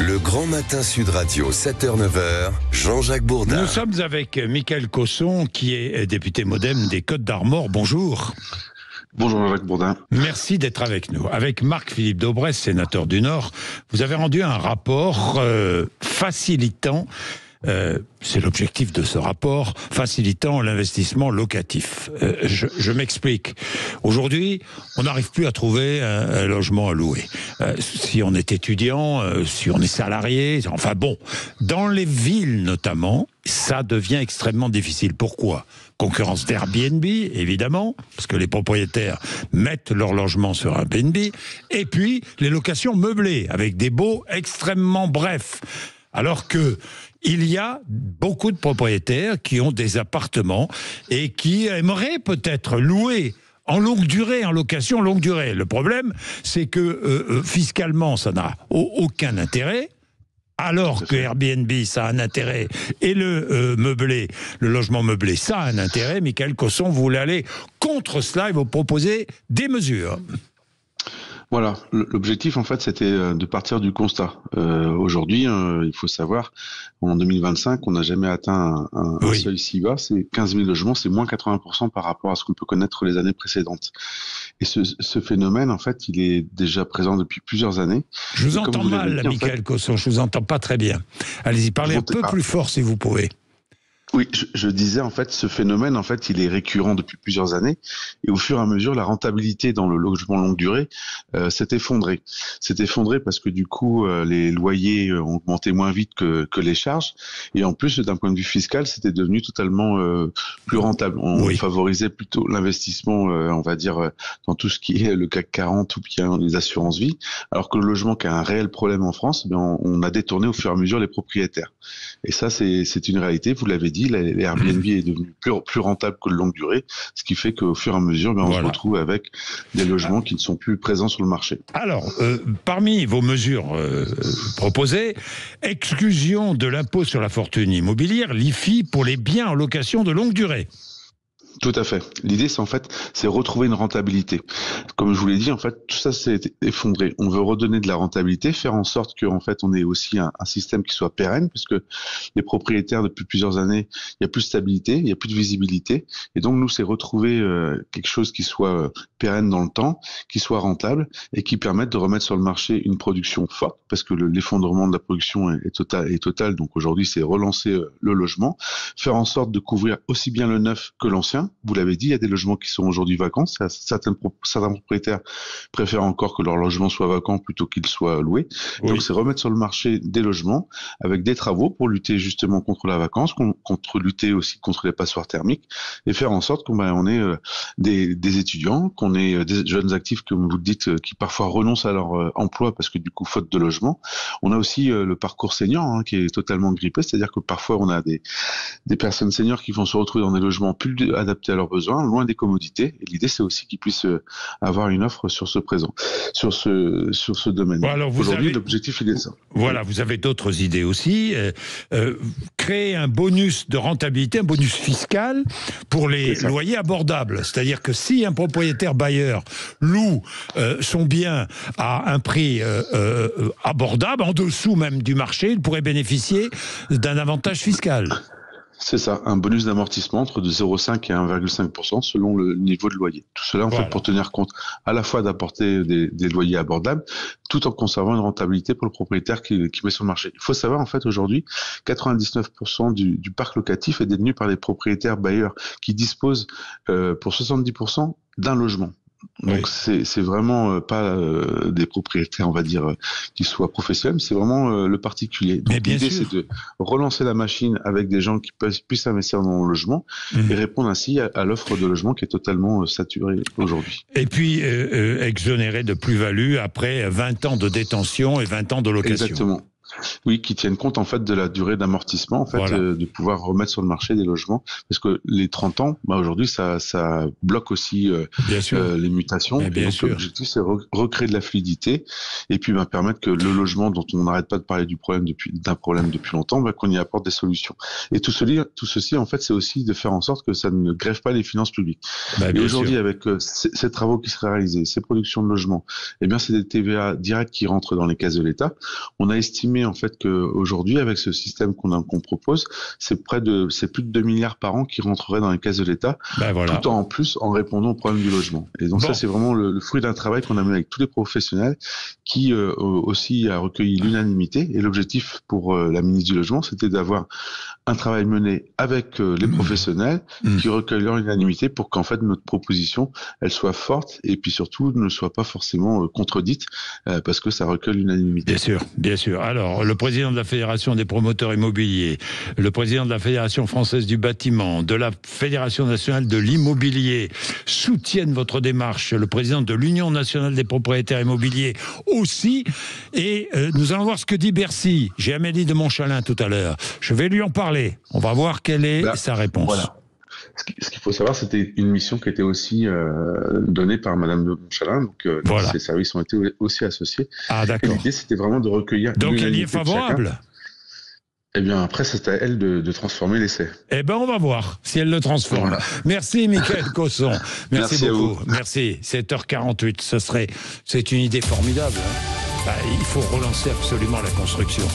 Le Grand Matin Sud Radio, 7h-9h, Jean-Jacques Bourdin. Nous sommes avec Michael Cosson, qui est député MoDem des Côtes-d'Armor. Bonjour. Bonjour Jean-Jacques Bourdin. Merci d'être avec nous. Avec Marc-Philippe Daubresse, sénateur du Nord, vous avez rendu un rapport facilitant, c'est l'objectif de ce rapport, facilitant l'investissement locatif. Je m'explique. Aujourd'hui, on n'arrive plus à trouver un logement à louer. Si on est étudiant, si on est salarié, enfin bon, dans les villes notamment, ça devient extrêmement difficile. Pourquoi ? Concurrence d'Airbnb, évidemment, parce que les propriétaires mettent leur logement sur Airbnb, et puis les locations meublées, avec des baux extrêmement brefs. Alors que il y a beaucoup de propriétaires qui ont des appartements et qui aimeraient peut-être louer en longue durée, en location longue durée. Le problème, c'est que fiscalement, ça n'a aucun intérêt. Alors que Airbnb, ça a un intérêt, et le meublé, le logement meublé, ça a un intérêt. Michael Cosson, vous voulez aller contre cela et vous proposer des mesures. Voilà, l'objectif en fait c'était de partir du constat. Aujourd'hui, il faut savoir, en 2025, on n'a jamais atteint un seuil si bas, c'est 15 000 logements, c'est moins 80% par rapport à ce qu'on peut connaître les années précédentes. Et ce phénomène, en fait, il est déjà présent depuis plusieurs années. Je vous entends mal, Michael Cosson, je vous entends pas très bien. Allez-y, parlez un peu plus fort si vous pouvez. Oui, je disais en fait, ce phénomène en fait, il est récurrent depuis plusieurs années, et au fur et à mesure, la rentabilité dans le logement longue durée s'est effondrée. S'est effondrée parce que du coup, les loyers ont augmenté moins vite que les charges, et en plus, d'un point de vue fiscal, c'était devenu totalement plus rentable. On favorisait plutôt l'investissement, on va dire, dans tout ce qui est le CAC 40 ou bien les assurances vie, alors que le logement qui a un réel problème en France, on a détourné au fur et à mesure les propriétaires. Et ça, c'est une réalité. Vous l'avez dit. Les Airbnb est devenu plus rentable que le longue durée, ce qui fait qu'au fur et à mesure, on se retrouve avec des logements qui ne sont plus présents sur le marché. Alors, parmi vos mesures proposées, exclusion de l'impôt sur la fortune immobilière, l'IFI, pour les biens en location de longue durée. Tout à fait. L'idée, c'est retrouver une rentabilité. Comme je vous l'ai dit, en fait, tout ça s'est effondré. On veut redonner de la rentabilité, faire en sorte qu'en fait, on ait aussi un système qui soit pérenne, puisque les propriétaires, depuis plusieurs années, il n'y a plus de stabilité, il n'y a plus de visibilité. Et donc, nous, c'est retrouver quelque chose qui soit pérenne dans le temps, qui soit rentable et qui permette de remettre sur le marché une production forte, parce que l'effondrement de la production est total. Donc, aujourd'hui, c'est relancer le logement, faire en sorte de couvrir aussi bien le neuf que l'ancien. Vous l'avez dit, il y a des logements qui sont aujourd'hui vacants. Certains propriétaires préfèrent encore que leur logement soit vacant plutôt qu'il soit loué. Donc, c'est remettre sur le marché des logements avec des travaux pour lutter justement contre la vacance, lutter aussi contre les passoires thermiques et faire en sorte qu'on ait des étudiants, qu'on ait des jeunes actifs, comme vous le dites, qui parfois renoncent à leur emploi parce que du coup, faute de logement. On a aussi le parcours senior qui est totalement grippé, c'est-à-dire que parfois, on a des personnes seniors qui vont se retrouver dans des logements plus adaptés à leurs besoins, loin des commodités. Et l'idée, c'est aussi qu'ils puissent avoir une offre sur ce domaine. Bon, aujourd'hui, l'objectif, il est ça. Voilà, vous avez d'autres idées aussi. Créer un bonus de rentabilité, un bonus fiscal pour les loyers abordables. C'est-à-dire que si un propriétaire bailleur loue son bien à un prix abordable, en dessous même du marché, il pourrait bénéficier d'un avantage fiscal. C'est ça, un bonus d'amortissement entre de 0,5 et 1,5% selon le niveau de loyer. Tout cela, en fait, pour tenir compte à la fois d'apporter des loyers abordables, tout en conservant une rentabilité pour le propriétaire qui met sur le marché. Il faut savoir, en fait, aujourd'hui, 99% du parc locatif est détenu par les propriétaires bailleurs qui disposent pour 70% d'un logement. Donc c'est vraiment pas des propriétaires, on va dire, qui soient professionnels, c'est vraiment le particulier. Donc l'idée, c'est de relancer la machine avec des gens qui puissent investir dans le logement et répondre ainsi à l'offre de logement qui est totalement saturée aujourd'hui. Et puis exonérer de plus-value après 20 ans de détention et 20 ans de location. Exactement. Oui, qui tiennent compte en fait de la durée d'amortissement, en fait, de pouvoir remettre sur le marché des logements, parce que les 30 ans, aujourd'hui, ça bloque aussi les mutations. Et donc l'objectif, c'est recréer de la fluidité et puis permettre que le logement, dont on n'arrête pas de parler d'un problème depuis longtemps, qu'on y apporte des solutions. Et tout ceci, en fait, c'est aussi de faire en sorte que ça ne grève pas les finances publiques. Et aujourd'hui, avec ces travaux qui seraient réalisés, ces productions de logements, eh bien, c'est des TVA directs qui rentrent dans les caisses de l'État. On a estimé estimer en fait qu'aujourd'hui, avec ce système qu'on propose, c'est plus de 2 milliards par an qui rentreraient dans les caisses de l'État, voilà. tout en plus en répondant au problème du logement. Et donc ça, c'est vraiment le fruit d'un travail qu'on a mené avec tous les professionnels qui aussi a recueilli l'unanimité. Et l'objectif pour la ministre du Logement, c'était d'avoir un travail mené avec les professionnels qui recueillent leur unanimité pour qu'en fait notre proposition, elle soit forte et puis surtout ne soit pas forcément contredite parce que ça recueille l'unanimité. Bien sûr, bien sûr. Alors, le président de la Fédération des promoteurs immobiliers, le président de la Fédération française du bâtiment, de la Fédération nationale de l'immobilier soutiennent votre démarche. Le président de l'Union nationale des propriétaires immobiliers aussi. Et nous allons voir ce que dit Bercy. J'ai Amélie de Montchalin tout à l'heure. Je vais lui en parler. On va voir quelle est sa réponse. Voilà. Ce qu'il faut savoir, c'était une mission qui était aussi donnée par Madame de Montchalin, donc ces services ont été aussi associés. Ah d'accord. L'idée, c'était vraiment de recueillir. Donc elle y est favorable. Eh bien, après, c'est à elle de transformer l'essai. Eh bien, on va voir si elle le transforme. Voilà. Merci, Michael Cosson. Merci beaucoup. Merci. 7h48, c'est une idée formidable. Il faut relancer absolument la construction.